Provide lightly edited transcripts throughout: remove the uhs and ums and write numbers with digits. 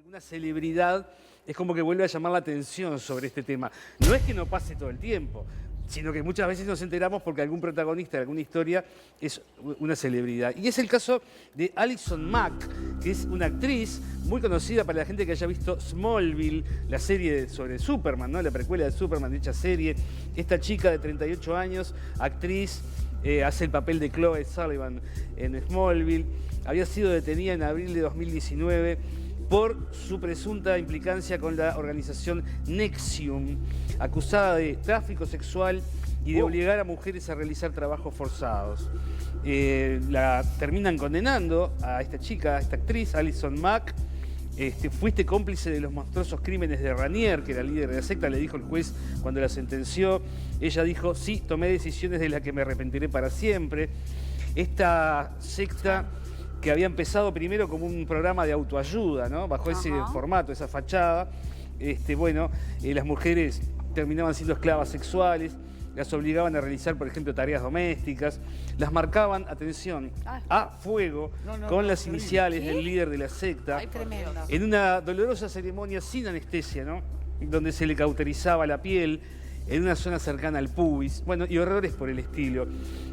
una celebridad es como que vuelve a llamar la atención sobre este tema. No es que no pase todo el tiempo, sino que muchas veces nos enteramos porque algún protagonista de alguna historia es una celebridad. Y es el caso de Allison Mack, que es una actriz muy conocida para la gente que haya visto Smallville, la serie sobre Superman, ¿no? La precuela de Superman, dicha serie. Esta chica de 38 años, actriz, hace el papel de Chloe Sullivan en Smallville. Había sido detenida en abril de 2019 por su presunta implicancia con la organización NXIVM, acusada de tráfico sexual y de obligar a mujeres a realizar trabajos forzados. La terminan condenando a esta chica, a esta actriz, Allison Mack. Fuiste cómplice de los monstruosos crímenes de Ranier, que era el líder de la secta, le dijo el juez cuando la sentenció. Ella dijo, sí, tomé decisiones de las que me arrepentiré para siempre. Esta secta, que había empezado primero como un programa de autoayuda, ¿no? Bajo ese formato, esa fachada, las mujeres terminaban siendo esclavas sexuales, las obligaban a realizar, por ejemplo, tareas domésticas, las marcaban, atención, a fuego con las iniciales del líder de la secta, en una dolorosa ceremonia sin anestesia, ¿no? Donde se le cauterizaba la piel, en una zona cercana al pubis, y horrores por el estilo.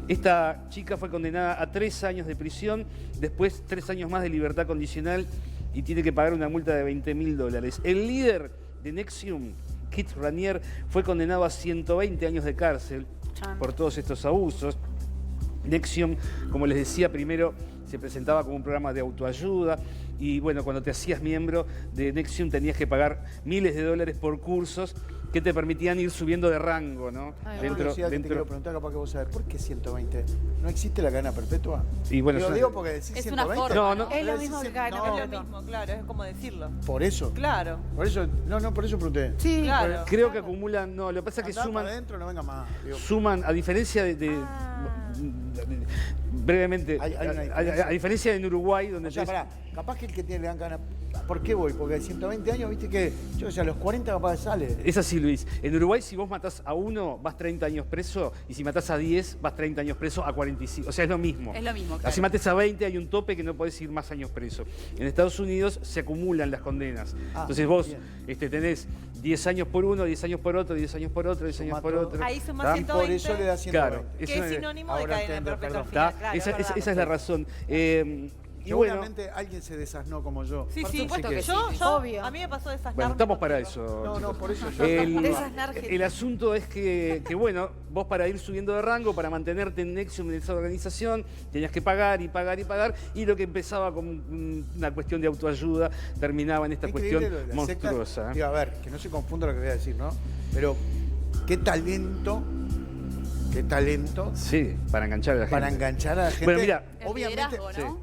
Esta chica fue condenada a 3 años de prisión, después 3 años más de libertad condicional y tiene que pagar una multa de $20.000. El líder de NXIVM, Kit Ranier, fue condenado a 120 años de cárcel por todos estos abusos. NXIVM, como les decía, primero se presentaba como un programa de autoayuda y cuando te hacías miembro de NXIVM tenías que pagar miles de dólares por cursos que te permitían ir subiendo de rango, ¿no? Te quiero preguntar, capaz que vos sabés, ¿por qué 120? ¿No existe la cadena perpetua? Y bueno, lo digo porque decís es 120. Una forma, no. Es lo mismo que cadena perpetua. Es lo mismo, claro, es como decirlo. ¿Por eso? Claro. Por eso, por eso pregunté. Sí, claro. Creo que acumulan, lo que pasa es que suman... adentro, no venga más. Suman, a diferencia brevemente, a diferencia de en Uruguay, donde... O sea, pará, capaz que el que tiene le dan ganas... ¿Por qué voy? Porque 120 años, viste que, a los 40 capaz sale. Es así, Luis. En Uruguay, si vos matás a 1, vas 30 años preso, y si matás a 10, vas 30 años preso a 45. O sea, es lo mismo. Es lo mismo, claro. Así mates a 20, hay un tope que no podés ir más años preso. En Estados Unidos se acumulan las condenas. Entonces vos tenés 10 años por uno, 10 años por otro, 10 años por otro, 10 años por otro. Ahí sumás 120. Y por eso le da 120. Claro. Que es sinónimo de cadena perpetua al Claro, final. esa es la razón. Seguramente alguien se desasnó como yo. Sí, Por supuesto que sí. Yo, Obvio. a mí me pasó desasnarme. Bueno, estamos para eso. No, chicos. por eso yo... El asunto es que vos para ir subiendo de rango, para mantenerte en NXIVM, en esa organización, tenías que pagar y pagar y pagar, y lo que empezaba como una cuestión de autoayuda, terminaba en esta cuestión monstruosa. A ver, que no se confunda lo que voy a decir, ¿no? Pero qué talento... Sí, para enganchar a la gente. Para enganchar a la gente. Bueno, mira,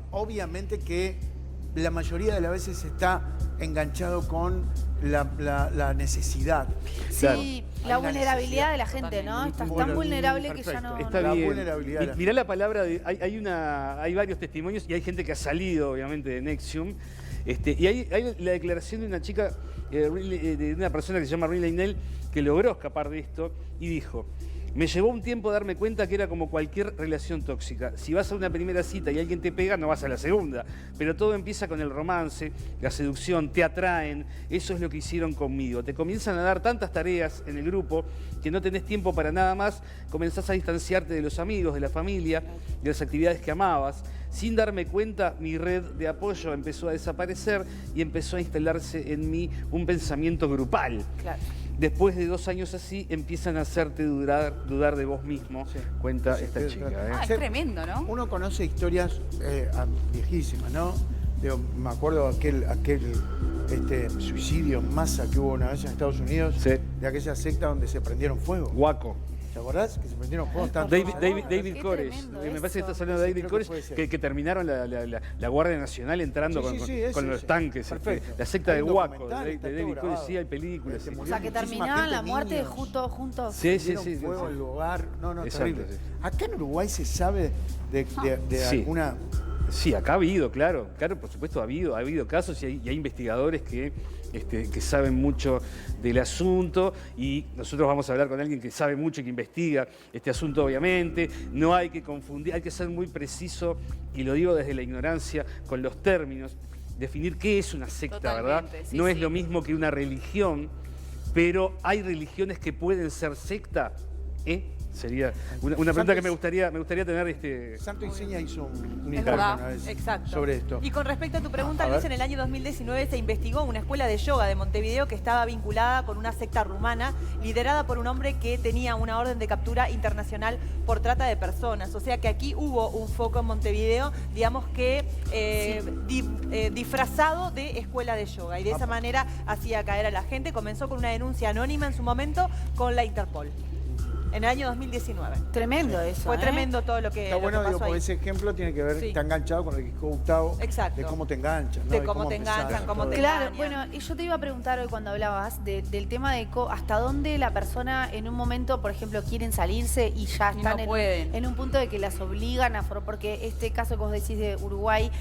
obviamente que la mayoría de las veces está enganchado con la necesidad. Sí, la vulnerabilidad de la gente, ¿no? Estás tan vulnerable que ya no... Está La bien. vulnerabilidad. Mirá la palabra, hay varios testimonios y hay gente que ha salido, obviamente, de NXIVM. Y hay la declaración de una chica, de una persona que se llama Riley Nell, que logró escapar de esto y dijo: me llevó un tiempo darme cuenta que era como cualquier relación tóxica. Si vas a una primera cita y alguien te pega, no vas a la segunda. Pero todo empieza con el romance, la seducción, te atraen. Eso es lo que hicieron conmigo. Te comienzan a dar tantas tareas en el grupo que no tenés tiempo para nada más. Comenzás a distanciarte de los amigos, de la familia, de las actividades que amabas. Sin darme cuenta, mi red de apoyo empezó a desaparecer y empezó a instalarse en mí un pensamiento grupal. Claro. Después de 2 años así, empiezan a hacerte dudar de vos mismo, cuenta esta chica. Es tremendo, ¿no? Uno conoce historias viejísimas, ¿no? Me acuerdo aquel suicidio en masa que hubo una vez en Estados Unidos, de aquella secta donde se prendieron fuego. Waco. ¿Te acordás? Que se prendieron fuego. David Koresh. Me parece que estás hablando de David Koresh, que terminaron la Guardia Nacional entrando con los tanques. La secta de Waco, de David Koresh. Sí, hay películas. O sea, que terminaban la muerte juntos. Sí. Fuego el lugar. No, terrible. Sí. Acá en Uruguay se sabe de alguna... Sí, acá ha habido, claro, por supuesto ha habido casos y hay investigadores que saben mucho del asunto y nosotros vamos a hablar con alguien que sabe mucho y que investiga este asunto, obviamente. No hay que confundir, hay que ser muy preciso, y lo digo desde la ignorancia, con los términos. definir qué es una secta, Totalmente, ¿verdad? sí, No es sí. lo mismo que una religión, pero hay religiones que pueden ser secta, ¿eh? Sería una pregunta que me gustaría tener Santo Enseña hizo un Es informe verdad, una vez exacto. sobre esto. Y con respecto a tu pregunta, A Luis, ver. en el año 2019 se investigó una escuela de yoga de Montevideo que estaba vinculada con una secta rumana liderada por un hombre que tenía una orden de captura internacional por trata de personas. O sea que aquí hubo un foco en Montevideo, digamos que disfrazado de escuela de yoga. Y de esa manera hacía caer a la gente. Comenzó con una denuncia anónima en su momento con la Interpol. En el año 2019. Tremendo eso. Fue tremendo todo lo que, Está lo que bueno, pasó digo, porque ahí. ese ejemplo tiene que ver, Sí. está enganchado con lo que dijo Gustavo, Exacto. de cómo te enganchan, ¿no? De cómo te empezás, enganchan, cómo todo te eso. Claro, engañan. bueno, y yo te iba a preguntar hoy cuando hablabas del tema de hasta dónde la persona en un momento, por ejemplo, quieren salirse y ya Y están no pueden. en un punto de que las obligan a porque este caso que vos decís de Uruguay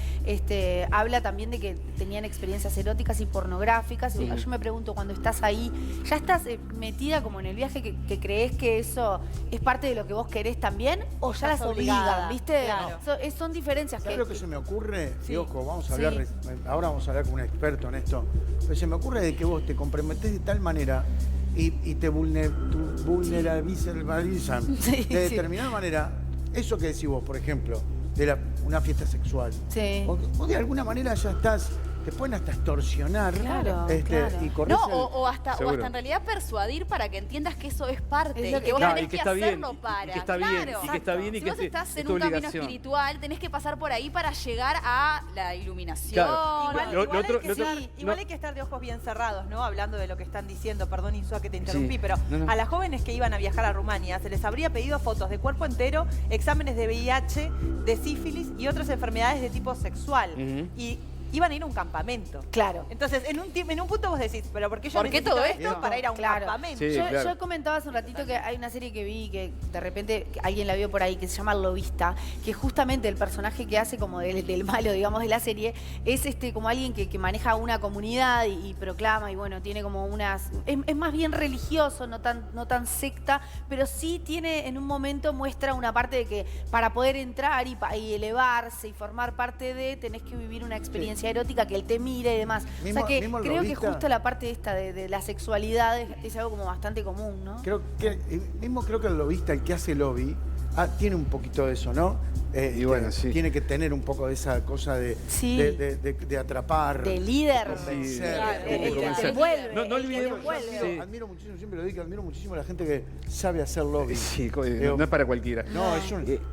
habla también de que tenían experiencias eróticas y pornográficas. Y yo me pregunto, cuando estás ahí, ¿ya estás metida como en el viaje que crees que eso es parte de lo que vos querés también? ¿O ya Estás las obligada, obligan? ¿Viste? claro. Son diferencias ¿Sabes lo que se me ocurre? Sí. Y ojo, vamos a Sí. hablar, ahora vamos a hablar con un experto en esto, pero se me ocurre de que vos te comprometés de tal manera y te vulnerabilizan Sí, de sí. determinada manera, eso que decís vos, por ejemplo, de una fiesta sexual. Sí. Vos de alguna manera ya estás, te pueden hasta extorsionar Claro, claro. y corres No, el- o hasta Seguro. en realidad persuadir para que entiendas que eso es parte Es lo y que- que vos Claro, tenés y que que está bien, hacerlo y para. que está bien, claro. y que está bien, y Si que vos es- estás es en tu un camino obligación. espiritual, tenés que pasar por ahí para llegar a la iluminación. Claro. Igual, Lo igual otro- hay que lo otro- estar, igual no. hay que estar de ojos bien cerrados, ¿no? Hablando de lo que están diciendo, perdón Insúa que te interrumpí, Sí. pero No. a las jóvenes que iban a viajar a Rumania se les habría pedido fotos de cuerpo entero, exámenes de VIH, de sífilis y otras enfermedades de tipo sexual. Ujú. Y iban a ir a un campamento. Claro. Entonces, en un punto vos decís, pero ¿por qué yo ¿Por qué necesito todo esto esto? para ir a un Claro. campamento? Sí, Yo, claro. yo comentaba hace un ratito que hay una serie que vi que de repente alguien la vio por ahí que se llama El Lobista, que justamente el personaje que hace como del malo, digamos, de la serie, es como alguien que maneja una comunidad y proclama y bueno, tiene como unas... Es más bien religioso, no tan secta, pero sí tiene en un momento muestra una parte de que para poder entrar y elevarse y formar parte de, tenés que vivir una experiencia erótica, que él te mire y demás. O sea que Mismo El creo que Lobista. justo la parte esta de la sexualidad es algo como bastante común, ¿no? Creo que el lobista, el que hace lobby, tiene un poquito de eso, ¿no? Y bueno, sí. Tiene que tener un poco de esa cosa de, Sí. de atrapar. De líder. convencer. Claro, El que convencer. te envuelve. No el que te olvidemos- envuelve. Sí. Admiro muchísimo, siempre lo digo, admiro muchísimo a la gente que sabe hacer lobby. Sí, Digo, no es para cualquiera. No,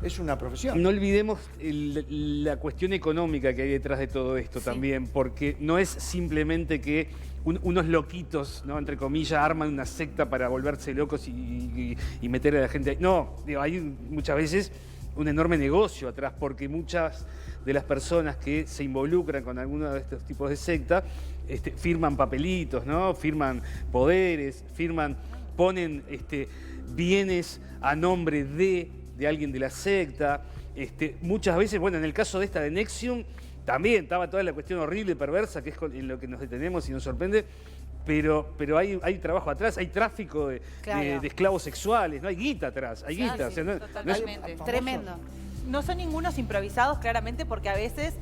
es una profesión. No olvidemos la cuestión económica que hay detrás de todo esto también, porque no es simplemente que unos loquitos, ¿no?, entre comillas, arman una secta para volverse locos y meter a la gente ahí. No, digo, hay muchas veces un enorme negocio atrás, porque muchas de las personas que se involucran con alguno de estos tipos de secta firman papelitos, ¿no? Firman poderes, ponen bienes a nombre de alguien de la secta. Muchas veces, bueno, en el caso de esta de Nexium, también estaba toda la cuestión horrible, perversa, que es en lo que nos detenemos y nos sorprende, pero hay trabajo atrás, hay tráfico de esclavos sexuales, no hay guita atrás, hay Claro, guita. O sea, no es- totalmente. Tremendo. No son ningunos improvisados, claramente, porque a veces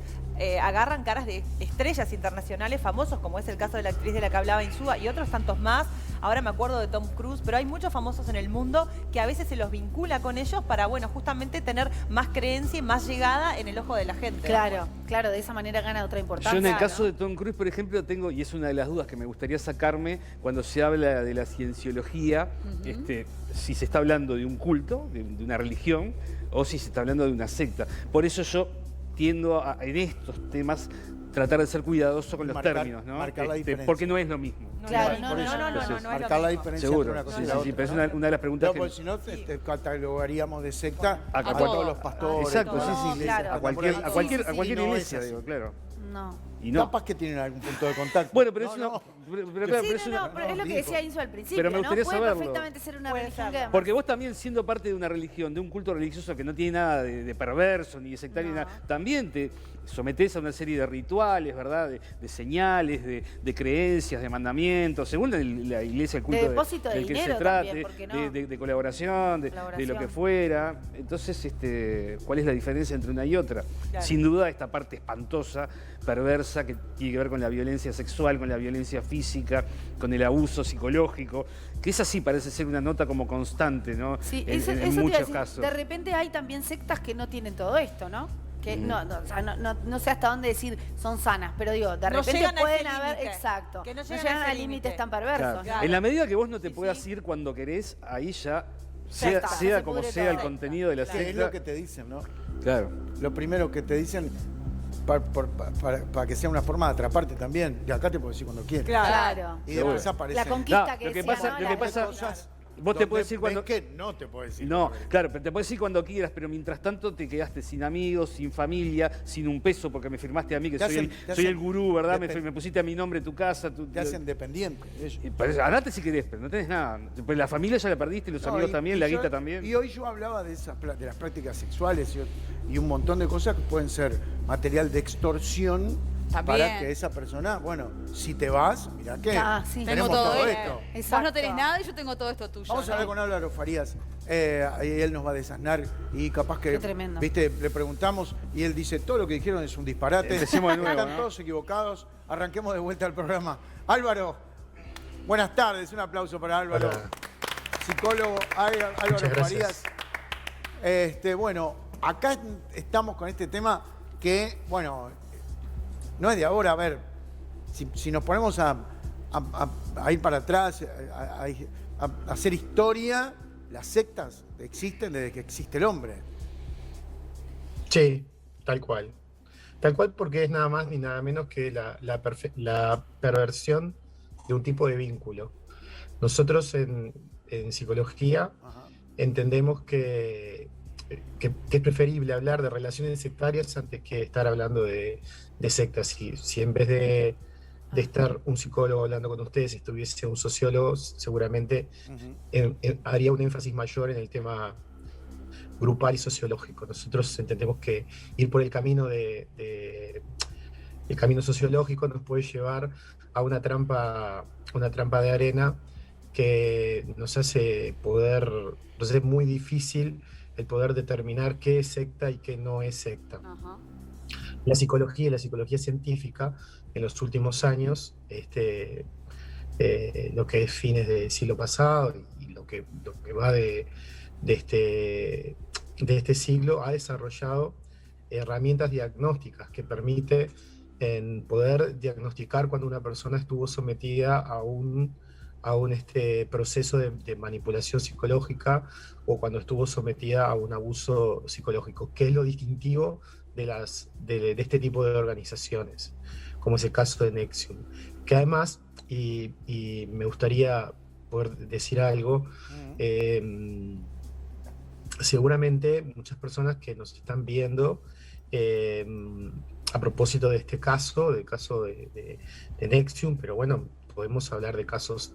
agarran caras de estrellas internacionales famosos, como es el caso de la actriz de la que hablaba Insúa, y otros tantos más. Ahora me acuerdo de Tom Cruise, pero hay muchos famosos en el mundo que a veces se los vincula con ellos para, bueno, justamente tener más creencia y más llegada en el ojo de la gente. Claro, claro, de esa manera gana otra importancia. Yo en el Claro. caso de Tom Cruise, por ejemplo, tengo, y es una de las dudas que me gustaría sacarme cuando se habla de la cienciología, si se está hablando de un culto, de una religión, o si se está hablando de una secta. Por eso yo tiendo en estos temas tratar de ser cuidadoso con los términos, ¿no? Marcar la diferencia. Porque no es lo mismo. Claro, no, no, no, no, es marcar lo la mismo. diferencia Seguro, entre una cosa sí, y sí, la sí, otra. pero es ¿no? una de las preguntas No, que... porque si no, te catalogaríamos de secta A a todos. todos los pastores. Exacto, todas sí, las sí, iglesias, claro. A pasan por cualquier, ahí. a cualquier, Sí, a sí, cualquier no es iglesia, así. digo, claro. No. Y no. Capaz que tienen algún punto de contacto. Bueno, pero es No, una... no. pero Sí, es no, una- pero es lo que digo. decía Inso al principio, Pero me ¿no? gustaría Puede saberlo. perfectamente ser una Puede religión serlo. que... Porque vos también, siendo parte de una religión, de un culto religioso que no tiene nada de perverso ni de sectario, No. nada, también te sometés a una serie de rituales, ¿verdad? De señales, de creencias, de mandamientos, según la iglesia, el culto depósito de del que dinero se trate, también, ¿por qué no? de colaboración, de lo Colaboración. que fuera. Entonces, ¿cuál es la diferencia entre una y otra? Claro. Sin duda, esta parte espantosa, perversa cosa que tiene que ver con la violencia sexual, con la violencia física, con el abuso psicológico, que esa sí parece ser una nota como constante, ¿no? Sí, en eso te iba a muchos decir. casos. De repente hay también sectas que no tienen todo esto, ¿no? Que o sea, no sé hasta dónde decir son sanas, pero digo, de No repente llegan a pueden ese haber, límite. exacto, Que no no llegan llegan a ese a límites límite. tan perversos. Claro. ¿no? En la medida que vos no te Sí, puedas sí. ir cuando querés, ahí ya, Ya está, sea se como pudre sea el todo. contenido de la Que es secta. lo que te dicen, ¿no? Claro. Lo primero que te dicen para que sea una forma de atraparte también. Y acá te puedo decir cuando quieras. Claro. Y después aparece. La conquista No, que lo que decía, pasa- ¿no? lo que La- pasa- cosas Vos te donde podés ir cuando... ven que no te puedo decir. No, claro, pero te puedes ir cuando quieras, pero mientras tanto te quedaste sin amigos, sin familia, sin un peso, porque me firmaste a mí, que Te soy, hacen- el, te soy hacen el gurú, ¿verdad? depen- Me pusiste a mi nombre tu casa. Te hacen dependiente. ellos. Andate si querés, pero no tenés nada. Pues la familia ya la perdiste, los No, amigos también, la yo- guita también. Y hoy yo hablaba de de las prácticas sexuales y un montón de cosas que pueden ser material de extorsión También. para que esa persona, bueno, si te vas, mirá que Sí. tenemos Tengo todo esto. Exacto. Vos no tenés nada y yo tengo todo esto tuyo. Vamos a hablar con Álvaro Farías, y él nos va a desasnar y capaz que, Qué tremendo. viste, le preguntamos y él dice, todo lo que dijeron es un disparate. Empecemos de nuevo, Están ¿no? todos equivocados. Arranquemos de vuelta al programa. Álvaro, buenas tardes, un aplauso para Álvaro. Hola. Psicólogo Álvaro Muchas gracias. Farías. Bueno, acá estamos con este tema que, bueno, no es de ahora. A ver, si nos ponemos a ir para atrás, a hacer historia, las sectas existen desde que existe el hombre. Sí, tal cual. Tal cual porque es nada más ni nada menos que la perversión de un tipo de vínculo. Nosotros en psicología Ajá. entendemos que es preferible hablar de relaciones sectarias antes que estar hablando de sectas. Si en vez de estar un psicólogo hablando con ustedes, estuviese un sociólogo, seguramente Ujú. haría un énfasis mayor en el tema grupal y sociológico. Nosotros entendemos que ir por el camino el camino sociológico nos puede llevar a una trampa de arena que nos hace muy difícil el poder determinar qué es secta y qué no es secta. Ajá. La psicología y la psicología científica en los últimos años, lo que es fines del siglo pasado y lo que va de este siglo, ha desarrollado herramientas diagnósticas que permiten poder diagnosticar cuando una persona estuvo sometida a un proceso de manipulación psicológica o cuando estuvo sometida a un abuso psicológico, que es lo distintivo de este tipo de organizaciones, como es el caso de Nexium, que además, y me gustaría poder decir algo, seguramente muchas personas que nos están viendo, a propósito de este caso, del caso de Nexium, pero bueno, podemos hablar de casos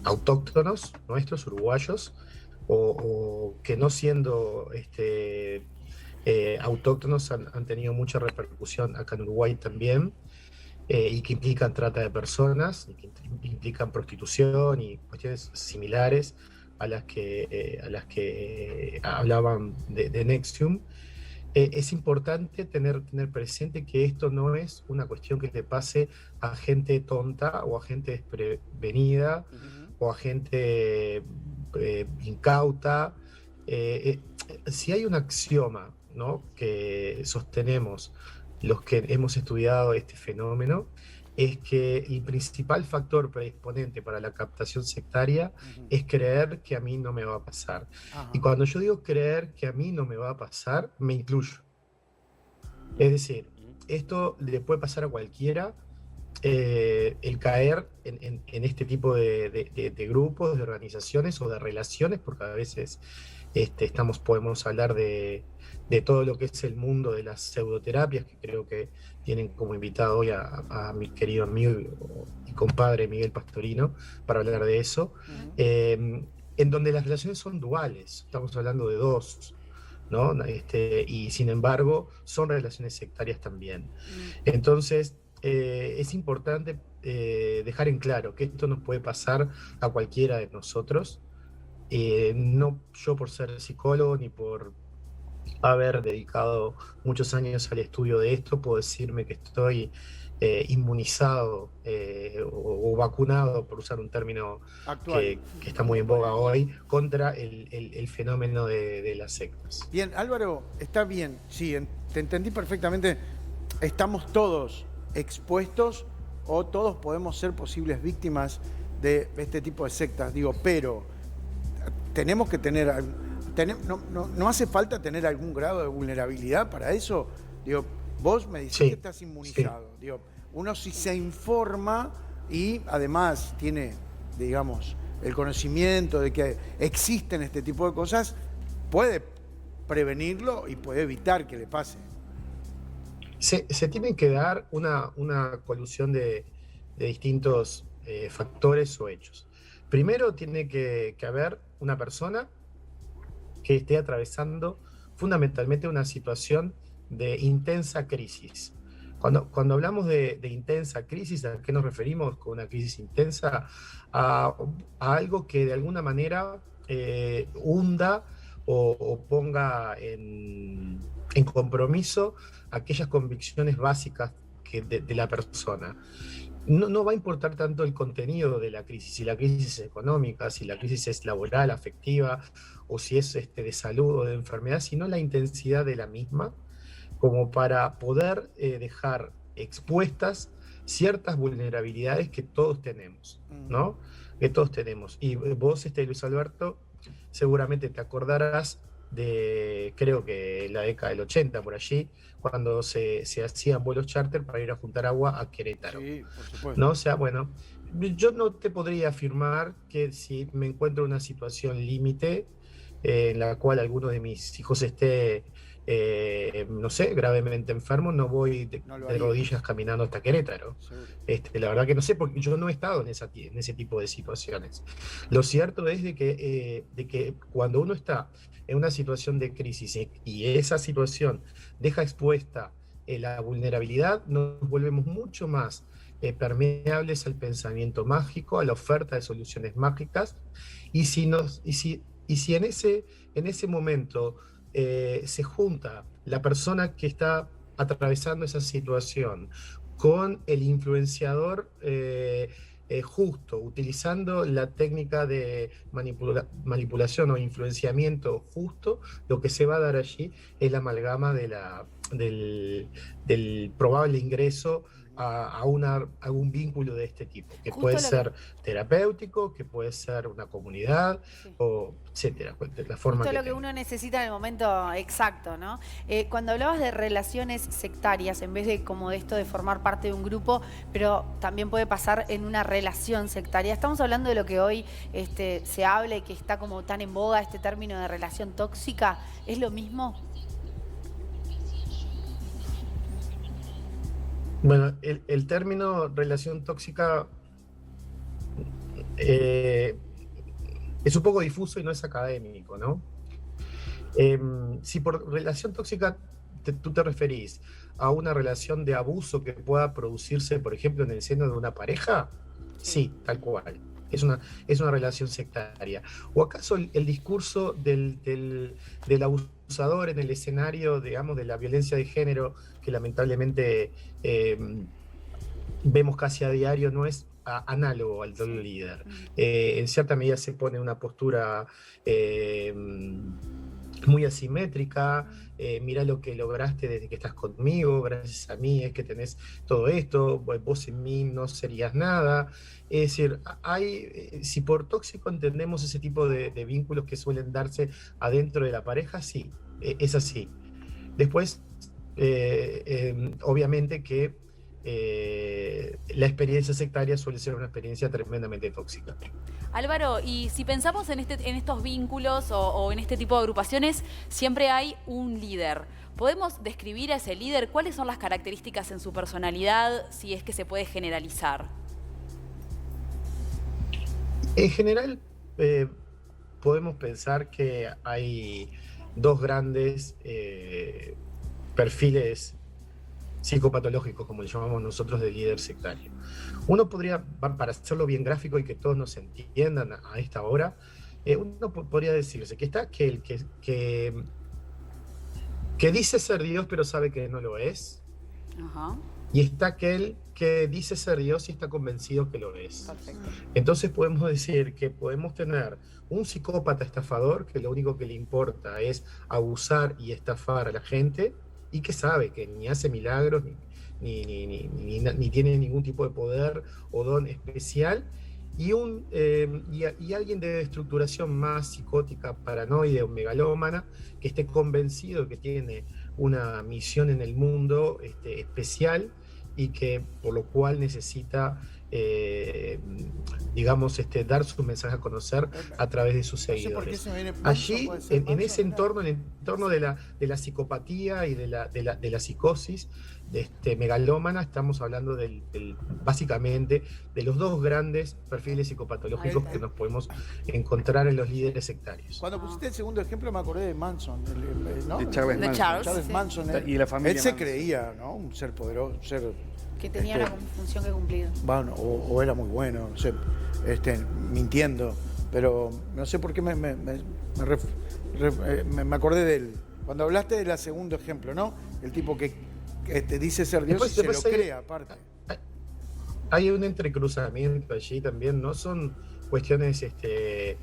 autóctonos nuestros, uruguayos, o que no siendo autóctonos han tenido mucha repercusión acá en Uruguay también, y que implican trata de personas, y que implican prostitución y cuestiones similares a las que hablaban de Nexium. Es importante tener presente que esto no es una cuestión que le pase a gente tonta o a gente desprevenida o a gente incauta. Si hay un axioma, ¿no?, que sostenemos los que hemos estudiado este fenómeno, es que el principal factor predisponente para la captación sectaria es creer que a mí no me va a pasar. Ajá. Y cuando yo digo creer que a mí no me va a pasar, me incluyo. Es decir, esto le puede pasar a cualquiera, el caer en este tipo de grupos, de organizaciones o de relaciones, porque a veces podemos hablar de todo lo que es el mundo de las pseudoterapias, que creo que tienen como invitado hoy a mi querido amigo y compadre Miguel Pastorino para hablar de eso, en donde las relaciones son duales, estamos hablando de dos, ¿no? Y sin embargo son relaciones sectarias también. Entonces es importante dejar en claro que esto nos puede pasar a cualquiera de nosotros, no yo por ser psicólogo ni por haber dedicado muchos años al estudio de esto, puedo decirme que estoy inmunizado o vacunado, por usar un término Actual. que está muy en boga hoy, contra el fenómeno de las sectas. Bien, Álvaro, está bien, sí, te entendí perfectamente. Estamos todos expuestos o todos podemos ser posibles víctimas de este tipo de sectas, digo, pero tenemos que tener, no hace falta tener algún grado de vulnerabilidad para eso. Digo, vos me decís Sí, que estás inmunizado. sí. Digo, uno si se informa y además tiene, digamos, el conocimiento de que existen este tipo de cosas, puede prevenirlo y puede evitar que le pase. Se tiene que dar una colusión de distintos factores o hechos. Primero tiene que haber una persona que esté atravesando fundamentalmente una situación de intensa crisis. Cuando hablamos de intensa crisis, ¿a qué nos referimos con una crisis intensa? A algo que de alguna manera hunda o ponga en compromiso aquellas convicciones básicas de la persona. No va a importar tanto el contenido de la crisis, si la crisis es económica, si la crisis es laboral, afectiva, o si es de salud o de enfermedad, sino la intensidad de la misma, como para poder dejar expuestas ciertas vulnerabilidades que todos tenemos, ¿no? Que todos tenemos. Y vos, Luis Alberto, seguramente te acordarás de, creo que la década del 80, por allí, cuando se hacían vuelos charter para ir a juntar agua a Querétaro. Sí, por supuesto. ¿No? O sea, bueno, yo no te podría afirmar que si me encuentro en una situación límite en la cual alguno de mis hijos esté, no sé, gravemente enfermo, no voy No lo de haría. rodillas caminando hasta Querétaro. Seguro. La verdad que no sé, porque yo no he estado en ese tipo de situaciones. Lo cierto es de que cuando uno está en una situación de crisis y esa situación deja expuesta la vulnerabilidad, nos volvemos mucho más permeables al pensamiento mágico, a la oferta de soluciones mágicas, y si en ese momento se junta la persona que está atravesando esa situación con el influenciador justo, utilizando la técnica de manipulación o influenciamiento justo, lo que se va a dar allí es la amalgama del probable ingreso a un vínculo de este tipo, que Justo puede lo que- ser terapéutico, que puede ser una comunidad, Sí. o etcétera, de la forma Justo que lo que tenga. uno necesita en el momento exacto, ¿no? Cuando hablabas de relaciones sectarias, en vez de como de esto de formar parte de un grupo, pero también puede pasar en una relación sectaria. Estamos hablando de lo que hoy se habla y que está como tan en boga, este término de relación tóxica. ¿Es lo mismo? Bueno, el término relación tóxica es un poco difuso y no es académico, ¿no? Si por relación tóxica tú te referís a una relación de abuso que pueda producirse, por ejemplo, en el seno de una pareja, sí, tal cual. Es una relación sectaria. ¿O acaso el discurso del abusador en el escenario, digamos, de la violencia de género, que lamentablemente vemos casi a diario, no es análogo al del líder? En cierta medida se pone una postura muy asimétrica. Mira lo que lograste desde que estás conmigo, gracias a mí es que tenés todo esto, vos sin mí no serías nada. Es decir, si por tóxico entendemos ese tipo de vínculos que suelen darse adentro de la pareja, sí, es así. Después, obviamente que la experiencia sectaria suele ser una experiencia tremendamente tóxica. Álvaro, y si pensamos en estos vínculos o en este tipo de agrupaciones, siempre hay un líder. ¿Podemos describir a ese líder? ¿Cuáles son las características en su personalidad, si es que se puede generalizar? En general, podemos pensar que hay dos grandes perfiles psicopatológicos, como le llamamos nosotros, de líder sectario. Uno podría, para hacerlo bien gráfico y que todos nos entiendan a esta hora, uno podría decirse que está aquel que que dice ser Dios pero sabe que no lo es. Ajá. Y está aquel que dice ser Dios y está convencido que lo es. Perfecto. Entonces podemos decir que podemos tener un psicópata estafador que lo único que le importa es abusar y estafar a la gente y que sabe que ni hace milagros ni tiene ningún tipo de poder o don especial. Y alguien de estructuración más psicótica, paranoide o megalómana, que esté convencido que tiene una misión en el mundo especial y que por lo cual necesita, digamos, dar su mensaje a conocer a través de sus No sé por qué seguidores. se me viene Manson, Allí, puede ser en ese Manson. entorno, en el entorno de la psicopatía y de la psicosis megalómana, estamos hablando básicamente de los dos grandes perfiles psicopatológicos que nos podemos encontrar en los líderes sectarios. Cuando pusiste el segundo ejemplo me acordé de Manson, ¿no? De Charles De Manson. Charles. Charles Sí. Manson. Y la familia Él se Manson. creía, ¿no? Un ser poderoso, Que tenía una función que cumplir. bueno, o era muy bueno, no sé, mintiendo, pero no sé por qué me acordé de él. Cuando hablaste del segundo ejemplo, ¿no? El tipo que dice ser Dios y se lo cree aparte. Hay un entrecruzamiento allí también, no son cuestiones de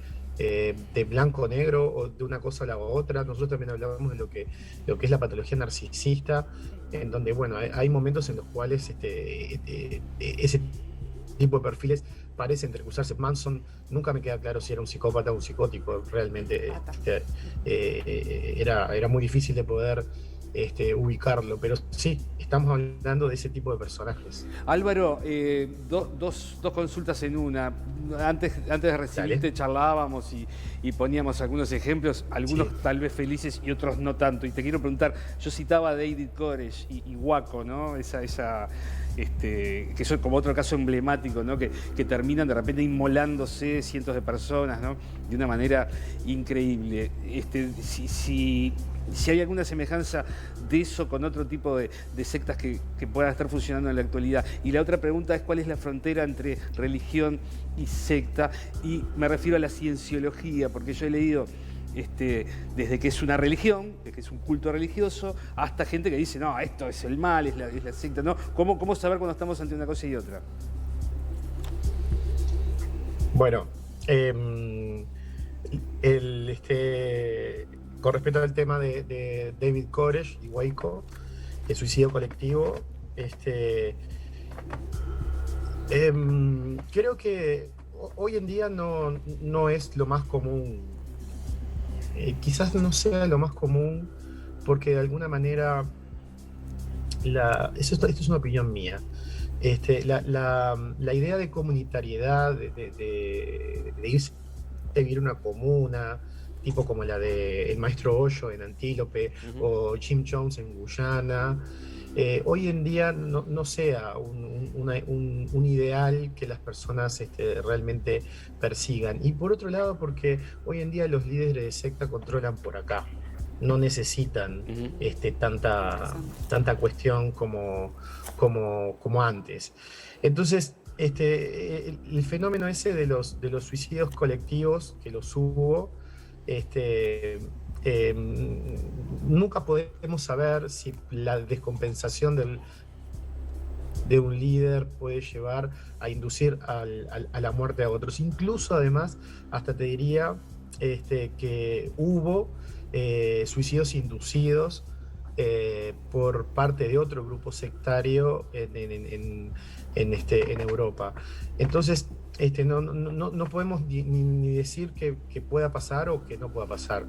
blanco-negro o de una cosa a la otra. Nosotros también hablamos de lo que es la patología narcisista, en donde, bueno, hay momentos en los cuales ese tipo de perfiles parece entrecruzarse. Manson nunca me queda claro si era un psicópata o un psicótico, realmente era muy difícil de poder ubicarlo, pero sí, estamos hablando de ese tipo de personajes. Álvaro, dos consultas en una. Antes de recibirte charlábamos y poníamos algunos ejemplos, algunos Sí. tal vez felices y otros no tanto. Y te quiero preguntar, yo citaba a David Koresh y Waco, ¿no? Que son como otro caso emblemático, ¿no? Que terminan de repente inmolándose cientos de personas, ¿no? De una manera increíble. Si hay alguna semejanza de eso con otro tipo de sectas que puedan estar funcionando en la actualidad. Y la otra pregunta es cuál es la frontera entre religión y secta. Y me refiero a la cienciología, porque yo he leído desde que es una religión, desde que es un culto religioso, hasta gente que dice, no, esto es el mal, es la secta, ¿no? ¿Cómo saber cuando estamos ante una cosa y otra? Bueno, con respecto al tema de David Koresh y Waco, el suicidio colectivo, creo que hoy en día no es lo más común. Quizás no sea lo más común porque de alguna manera, esto es una opinión mía, la idea de comunitariedad, de irse a vivir una comuna, tipo como la de el maestro Hoyo en Antílope o Jim Jones en Guyana, hoy en día no sea un ideal que las personas realmente persigan. Y por otro lado, porque hoy en día los líderes de secta controlan por acá, no necesitan tanta cuestión como antes. Entonces, el fenómeno ese de los suicidios colectivos, que los hubo, nunca podemos saber si la descompensación de un líder puede llevar a inducir a la muerte a otros. Incluso, además, hasta te diría que hubo suicidios inducidos por parte de otro grupo sectario en Europa. Entonces, no podemos ni decir que pueda pasar o que no pueda pasar.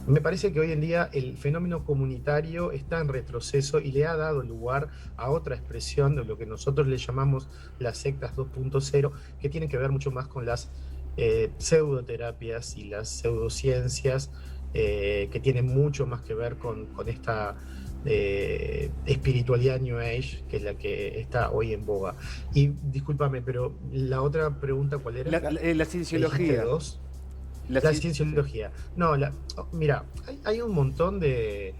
Me parece que hoy en día el fenómeno comunitario está en retroceso y le ha dado lugar a otra expresión de lo que nosotros le llamamos las sectas 2.0, que tienen que ver mucho más con las pseudoterapias y las pseudociencias, que tienen mucho más que ver con esta espiritualidad New Age, que es la que está hoy en boga. Y discúlpame, pero la otra pregunta, ¿cuál era? La cienciología. La cienciología. No, mira, hay un montón de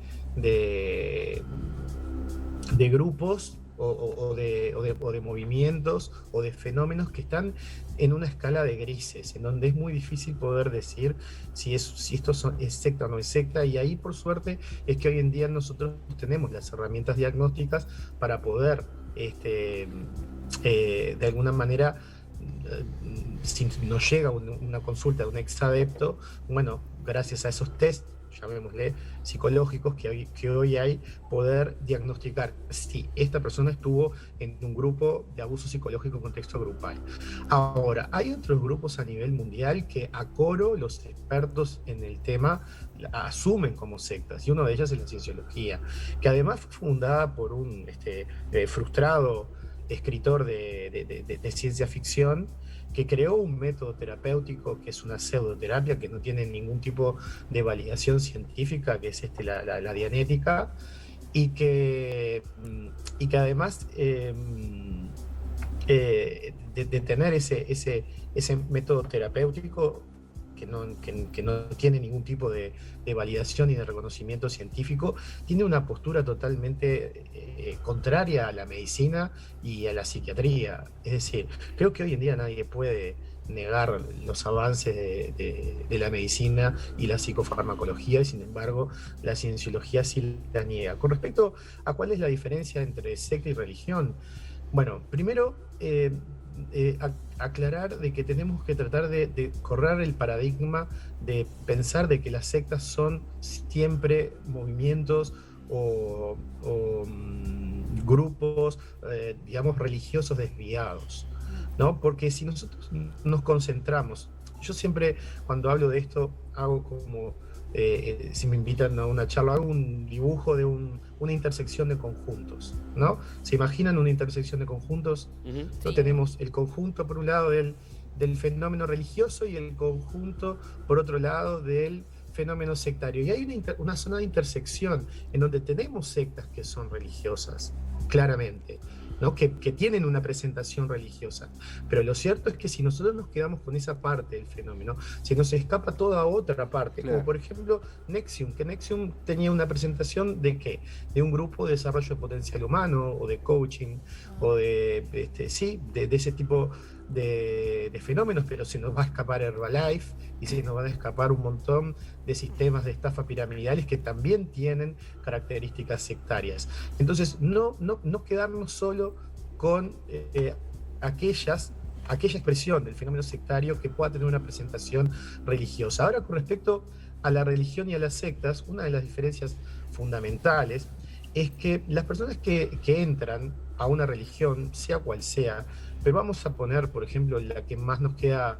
grupos o de movimientos o de fenómenos que están en una escala de grises, en donde es muy difícil poder decir si esto es secta o no es secta, y ahí por suerte es que hoy en día nosotros tenemos las herramientas diagnósticas para poder de alguna manera, si nos llega una consulta de un exadepto, bueno, gracias a esos test, llamémosle psicológicos que hoy hay, poder diagnosticar si esta persona estuvo en un grupo de abuso psicológico en contexto grupal. Ahora, hay otros grupos a nivel mundial que a coro los expertos en el tema asumen como sectas, y uno de ellas es la cienciología, que además fue fundada por un frustrado escritor de ciencia ficción, que creó un método terapéutico que es una pseudoterapia que no tiene ningún tipo de validación científica, que es la dianética, y que además de tener ese método terapéutico que no tiene ningún tipo de validación ni de reconocimiento científico, tiene una postura totalmente contraria a la medicina y a la psiquiatría. Es decir, creo que hoy en día nadie puede negar los avances de la medicina y la psicofarmacología, y sin embargo la cienciología sí la niega. Con respecto a cuál es la diferencia entre secta y religión, bueno, primero aclarar de que tenemos que tratar de correr el paradigma de pensar de que las sectas son siempre movimientos o grupos, digamos, religiosos desviados, ¿no? Porque si nosotros nos concentramos, yo siempre cuando hablo de esto hago como, si me invitan a una charla, hago un dibujo de una intersección de conjuntos, ¿no? ¿Se imaginan una intersección de conjuntos? Sí. Tenemos el conjunto por un lado del fenómeno religioso y el conjunto por otro lado del fenómeno sectario. Y hay una zona de intersección en donde tenemos sectas que son religiosas, claramente, ¿no? Que tienen una presentación religiosa. Pero lo cierto es que si nosotros nos quedamos con esa parte del fenómeno, se nos escapa toda otra parte, Claro. como por ejemplo NXIVM, que NXIVM tenía una presentación ¿de qué? De un grupo de desarrollo de potencial humano, o de coaching, o de ese tipo de fenómenos, pero se nos va a escapar Herbalife y se nos va a escapar un montón de sistemas de estafa piramidales que también tienen características sectarias. Entonces, no quedarnos solo con aquella expresión del fenómeno sectario que pueda tener una presentación religiosa. Ahora, con respecto a la religión y a las sectas, una de las diferencias fundamentales es que las personas que entran a una religión, sea cual sea, pero vamos a poner, por ejemplo, la que más nos queda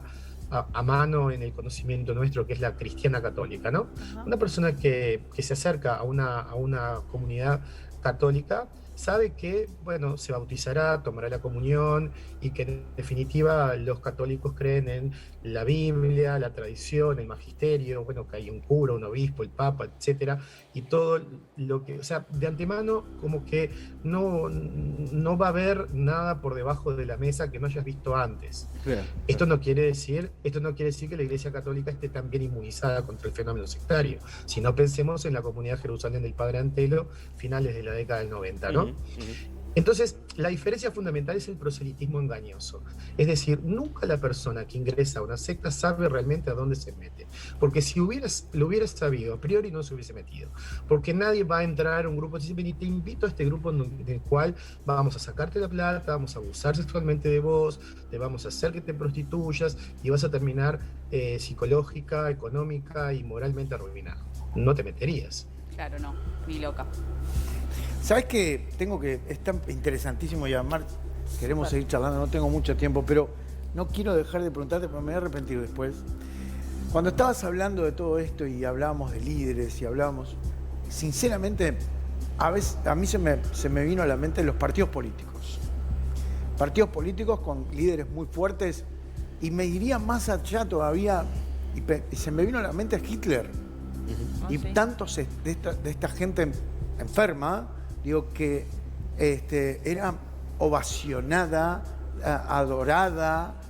a mano en el conocimiento nuestro, que es la cristiana católica, ¿no? Ajá. Una persona que se acerca a una comunidad católica sabe que, bueno, se bautizará, tomará la comunión, y que en definitiva los católicos creen en la Biblia, la tradición, el magisterio, bueno, que hay un cura, un obispo, el papa, etcétera, y todo lo que, o sea, de antemano como que no va a haber nada por debajo de la mesa que no hayas visto antes. Claro. Esto no quiere decir que la Iglesia Católica esté tan bien inmunizada contra el fenómeno sectario. Si no, pensemos en la comunidad Jerusalén del Padre Antelo, finales de la década del 90, ¿no? Entonces, la diferencia fundamental es el proselitismo engañoso. Es decir, nunca la persona que ingresa a una secta sabe realmente a dónde se mete. Porque si lo hubieras sabido, a priori no se hubiese metido. Porque nadie va a entrar a un grupo y dice, vení, te invito a este grupo en el cual vamos a sacarte la plata, vamos a abusar sexualmente de vos, te vamos a hacer que te prostituyas y vas a terminar psicológica, económica y moralmente arruinado. No te meterías. Claro, no, ni loca. ¿Sabes qué? Es tan interesantísimo, y además queremos seguir charlando, no tengo mucho tiempo, pero no quiero dejar de preguntarte porque me voy a arrepentir después. Cuando estabas hablando de todo esto y hablábamos de líderes y hablábamos, sinceramente, a veces a mí se me vino a la mente los partidos políticos. Partidos políticos con líderes muy fuertes, y me iría más allá todavía, y se me vino a la mente Hitler. Y sí. tantos de esta gente enferma, digo, que era ovacionada, adorada,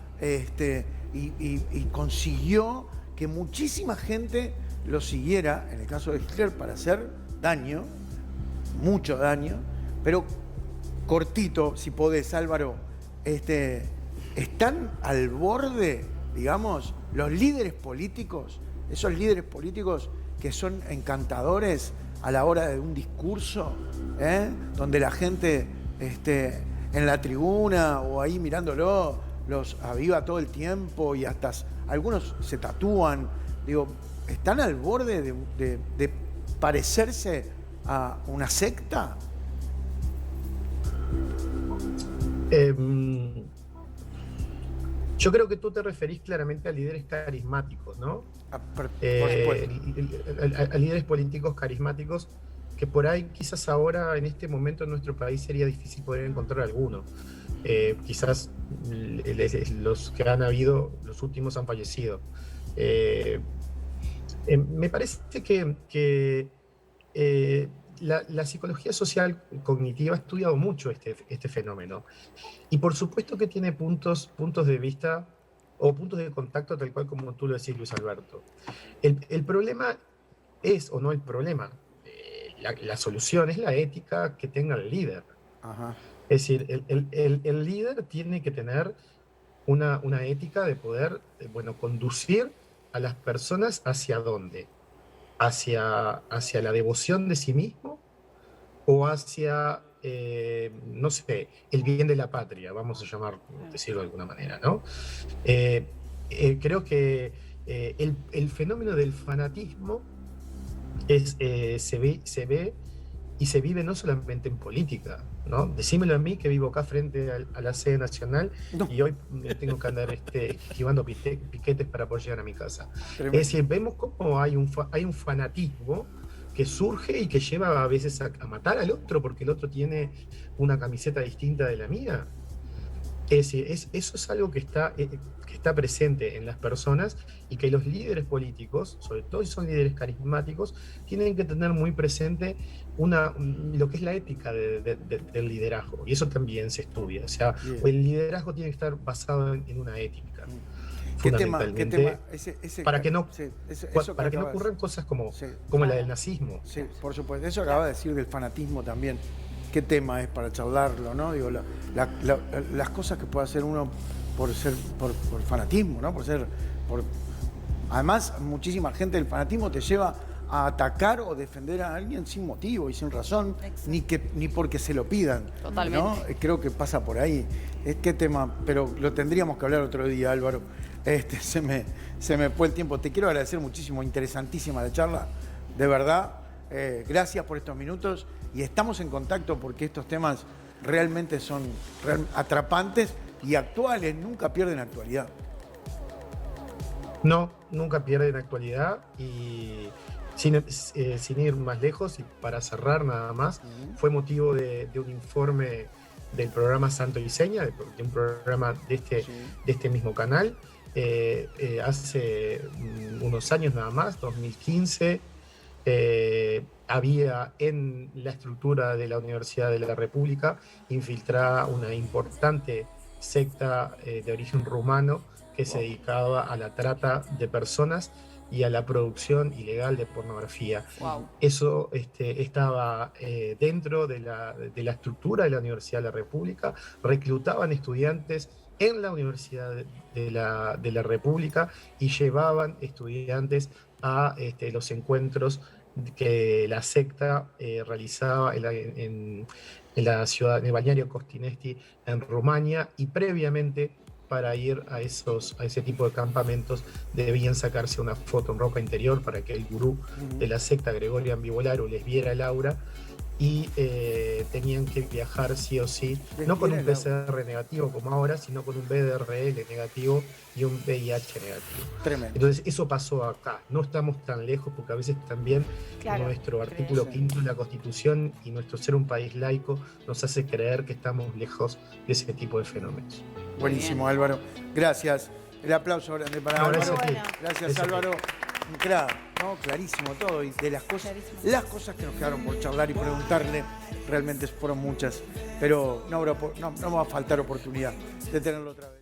y consiguió que muchísima gente lo siguiera, en el caso de Hitler, para hacer daño, mucho daño, pero cortito, si podés, Álvaro, ¿están al borde, digamos, los líderes políticos, esos líderes políticos que son encantadores a la hora de un discurso, donde la gente en la tribuna o ahí mirándolo los aviva todo el tiempo y hasta algunos se tatúan? Digo, ¿están al borde de parecerse a una secta? Yo creo que tú te referís claramente a líderes carismáticos, ¿no? Por supuesto. A líderes políticos carismáticos que por ahí quizás ahora en este momento en nuestro país sería difícil poder encontrar alguno. Quizás los que han habido, los últimos han fallecido. Me parece que la psicología social cognitiva ha estudiado mucho este fenómeno. Y por supuesto que tiene puntos de vista o puntos de contacto, tal cual como tú lo decís, Luis Alberto. El problema es, o no el problema, la solución es la ética que tenga el líder. Ajá. Es decir, el líder tiene que tener una ética de poder, conducir a las personas hacia dónde. Hacia la devoción de sí mismo o hacia, no sé, el bien de la patria, vamos a decirlo de alguna manera, ¿no? Creo que el fenómeno del fanatismo se ve y se vive no solamente en política, ¿no? Decímelo a mí, que vivo acá frente a la sede nacional, no. Y hoy tengo que andar esquivando piquetes para poder llegar a mi casa. Tremendo. Es decir, vemos cómo hay un fanatismo que surge y que lleva a veces a matar al otro porque el otro tiene una camiseta distinta de la mía. Es decir, eso es algo que está presente en las personas y que los líderes políticos, sobre todo si son líderes carismáticos, tienen que tener muy presente lo que es la ética del liderazgo. Y eso también se estudia. O sea, el liderazgo tiene que estar basado en una ética. ¿Qué tema? Para que no ocurran cosas como la del nazismo. Sí, por supuesto. Eso acaba de decir del fanatismo también. ¿Qué tema es para charlarlo, no? Digo, las cosas que puede hacer uno por fanatismo, ¿no? Además, muchísima gente, el fanatismo te lleva a atacar o defender a alguien sin motivo y sin razón, ni porque se lo pidan. Totalmente. ¿No? Creo que pasa por ahí. ¿Qué tema? Pero lo tendríamos que hablar otro día, Álvaro. Se me fue el tiempo. Te quiero agradecer muchísimo, interesantísima la charla, de verdad. Gracias por estos minutos y estamos en contacto porque estos temas realmente son atrapantes y actuales, nunca pierden actualidad. No, nunca pierden actualidad y sin ir más lejos y para cerrar nada más, fue motivo de un informe del programa Santo y Seña, de un programa de este mismo canal, hace unos años nada más, 2015, había en la estructura de la Universidad de la República infiltrada una importante secta de origen rumano que se dedicaba a la trata de personas y a la producción ilegal de pornografía. Wow. Eso estaba dentro de la estructura de la Universidad de la República, reclutaban estudiantes en la Universidad de la República y llevaban estudiantes a los encuentros que la secta realizaba en la ciudad de Balneario Costinesti en Rumania, y previamente para ir a ese tipo de campamentos debían sacarse una foto en ropa interior para que el gurú de la secta, Gregorio Ambivolaro, les viera el aura, y tenían que viajar sí o sí, no con un PCR negativo como ahora, sino con un BDRL negativo y un VIH negativo. Tremendo. Entonces eso pasó acá, no estamos tan lejos porque a veces también nuestro artículo 5 de la Constitución y nuestro ser un país laico nos hace creer que estamos lejos de ese tipo de fenómenos. Buenísimo, Álvaro. Gracias. El aplauso grande para Álvaro. Gracias, Álvaro. No, clarísimo todo. Y de las cosas que nos quedaron por charlar y preguntarle, realmente fueron muchas. Pero no va a faltar oportunidad de tenerlo otra vez.